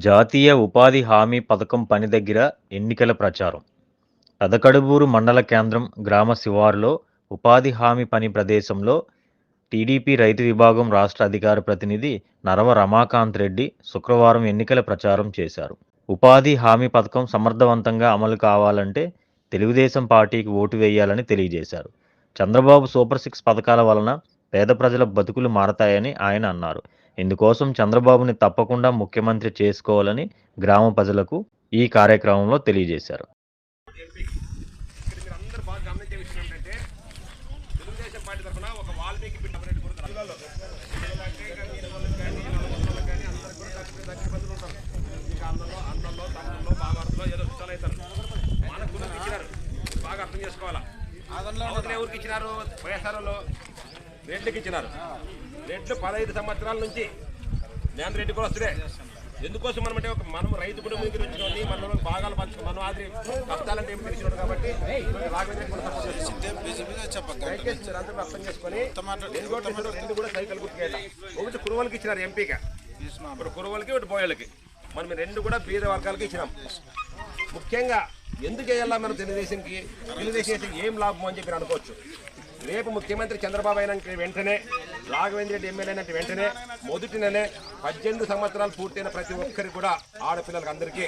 జాతీయ ఉపాధి హామీ పథకం పని దగ్గర ఎన్నికల ప్రచారం. పెదకడుబూరు మండల కేంద్రం గ్రామ శివారులో ఉపాధి హామీ పని ప్రదేశంలో టీడీపీ రైతు విభాగం రాష్ట్ర అధికార ప్రతినిధి నరవ రమాకాంత్ రెడ్డి శుక్రవారం ఎన్నికల ప్రచారం చేశారు. ఉపాధి హామీ పథకం సమర్థవంతంగా అమలు కావాలంటే తెలుగుదేశం పార్టీకి ఓటు వేయాలని తెలియజేశారు. చంద్రబాబు సూపర్ సిక్స్ పథకాల వలన పేద ప్రజల బతుకులు మారతాయని ఆయన అన్నారు. ఇందుకోసం చంద్రబాబుని తప్పకుండా ముఖ్యమంత్రి చేసుకోవాలని గ్రామ ప్రజలకు ఈ కార్యక్రమంలో తెలియజేశారు. బాగా అర్థం చేసుకోవాలా. ఎవరికి ఇచ్చినారు? వైఎస్ఆర్లో రెడ్డికి ఇచ్చినారు. రెడ్లు 15 సంవత్సరాల నుంచి నేను రెడ్డి కూడా వస్తుందే. ఎందుకోసం మనం అంటే మనం రైతు కుటుంబం దగ్గర వచ్చినోని మనలో భాగాలు పంచుకుని మనం ఆది కష్టాలంటే ఏమి తెలిసినాడు కాబట్టి అందరూ అర్థం చేసుకొని రెండు కూడా సైకిల్ గుర్తుకెళ్ళాలి. ఒకటి కురువలకి ఇచ్చినారు ఎంపీగా, ఇప్పుడు కురువలకి ఒకటి బోయలకి. మనం రెండు కూడా బీద వర్గాలకి ఇచ్చినాం. ముఖ్యంగా ఎందుకు వేయాలా మనం తెలుగుదేశంకి? తెలుగుదేశం ఏం లాభం అని చెప్పి అనుకోవచ్చు. రేపు ముఖ్యమంత్రి చంద్రబాబు అయినాక వెంటనే రాఘవేంద్ర రెడ్డి ఎమ్మెల్యే అయినట్టు వెంటనే మొదటి నెలే 18 సంవత్సరాలు పూర్తయిన ప్రతి ఒక్కరికి కూడా ఆడపిల్లలకి అందరికీ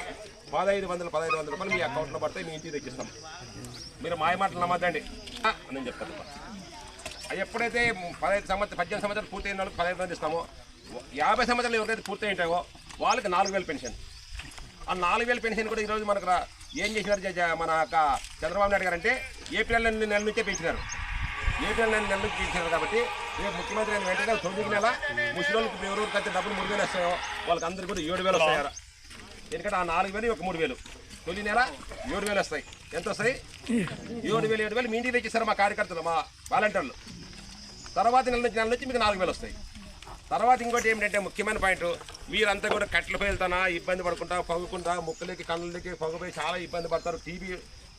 1500 రూపాయలు మీ అకౌంట్లో పడితే మీ ఇంటికి తెచ్చిస్తాం. మీరు మాయమాటలు నమ్మద్దండి అని చెప్తాను. అది ఎప్పుడైతే 18 సంవత్సరాలు పూర్తయిన వాళ్ళకి 15,000 ఇస్తామో, 50 సంవత్సరాలు ఎవరైతే పూర్తి ఉంటాయో వాళ్ళకి 4,000 పెన్షన్. ఆ 4,000 పెన్షన్ కూడా ఈరోజు మనకు ఏం చేసినారు మన చంద్రబాబు నాయుడు గారు అంటే ఏప్రిల్ నెల నుంచే పెంచినారు. ఏప్రిల్ నెల నుంచి పెంచినారు కాబట్టి రేపు ముఖ్యమంత్రి అయిన వెంటనే 9 నెల ముసలికి ఎవరెవరికి అయితే డబ్బులు 3,000 వస్తాయో వాళ్ళకి అందరికీ కూడా 7,000 వస్తాయారా. ఎందుకంటే ఆ 4,000 ఒక 3,000 తొలి నెల 7,000 వస్తాయి. ఎంత వస్తాయి? 7,000 మీ ఇంటికి తెచ్చిస్తారు మా కార్యకర్తలు, మా వాలంటీర్లు. తర్వాత నెల నుంచి మీకు 4,000 వస్తాయి. తర్వాత ఇంకోటి ఏమిటంటే ముఖ్యమైన పాయింట్, మీరంతా కూడా కట్టెలు పేలుతానా ఇబ్బంది పడుకుంటా పగుకుంటా ముక్కలకి కళ్ళకి పగుపోయి చాలా ఇబ్బంది పడతారు, టీబీ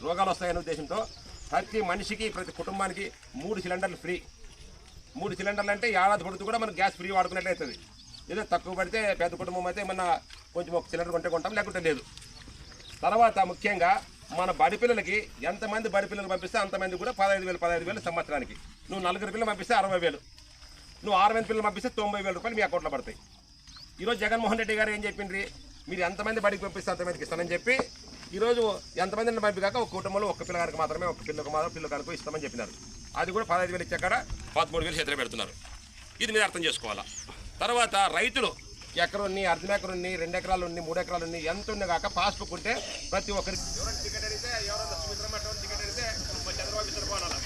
రోగాలు వస్తాయనే ఉద్దేశంతో ప్రతి మనిషికి ప్రతి కుటుంబానికి 3 సిలిండర్లు ఫ్రీ. 3 సిలిండర్లు అంటే ఏడాది పడుతూ కూడా మనకు గ్యాస్ ఫ్రీ వాడుకున్నట్టు అవుతుంది. ఏదో తక్కువ పడితే పెద్ద కుటుంబం అయితే ఏమన్నా కొంచెం ఒక సిలిండర్ కొంటాం, లేకుంటే లేదు. తర్వాత ముఖ్యంగా మన బడి పిల్లలకి ఎంతమంది బడి పిల్లలు పంపిస్తే అంతమంది కూడా 15,000 సంవత్సరానికి. నువ్వు 4 పిల్లలు పంపిస్తే 60,000, నువ్వు 6 మంది పిల్లలు పంపిస్తే 90,000 రూపాయలు మీ అకౌంట్లో పడతాయి. ఈరోజు జగన్మోహన్ రెడ్డి గారు ఏం చెప్పిండ్రి, మీరు ఎంతమంది బడికి పంపిస్తే అంతమందికి ఇస్తానని చెప్పి ఈరోజు ఎంతమందిని పంపిగాక ఒక కుటుంబంలో ఒక పిల్లగారికి మాత్రమే, ఒక పిల్లగారికి ఇస్తామని చెప్పినారు. అది కూడా 15,000 ఇచ్చాక 13,000 చేతిలో పెడుతున్నారు. ఇది మీరు అర్థం చేసుకోవాలా. తర్వాత రైతులు ఎకరున్ని, అర్ధ ఎకరున్ని, 2 ఎకరాలు ఉన్ని, 3 ఎకరాలు ఉన్ని, ఎంత ఉన్న కాక పాస్బుక్ ఉంటే ప్రతి ఒక్కరికి టికెట్ అడిగితే ఎవరైనా టికెట్ అడిగితే చంద్రబాబు ఇస్తారు పోనాలి.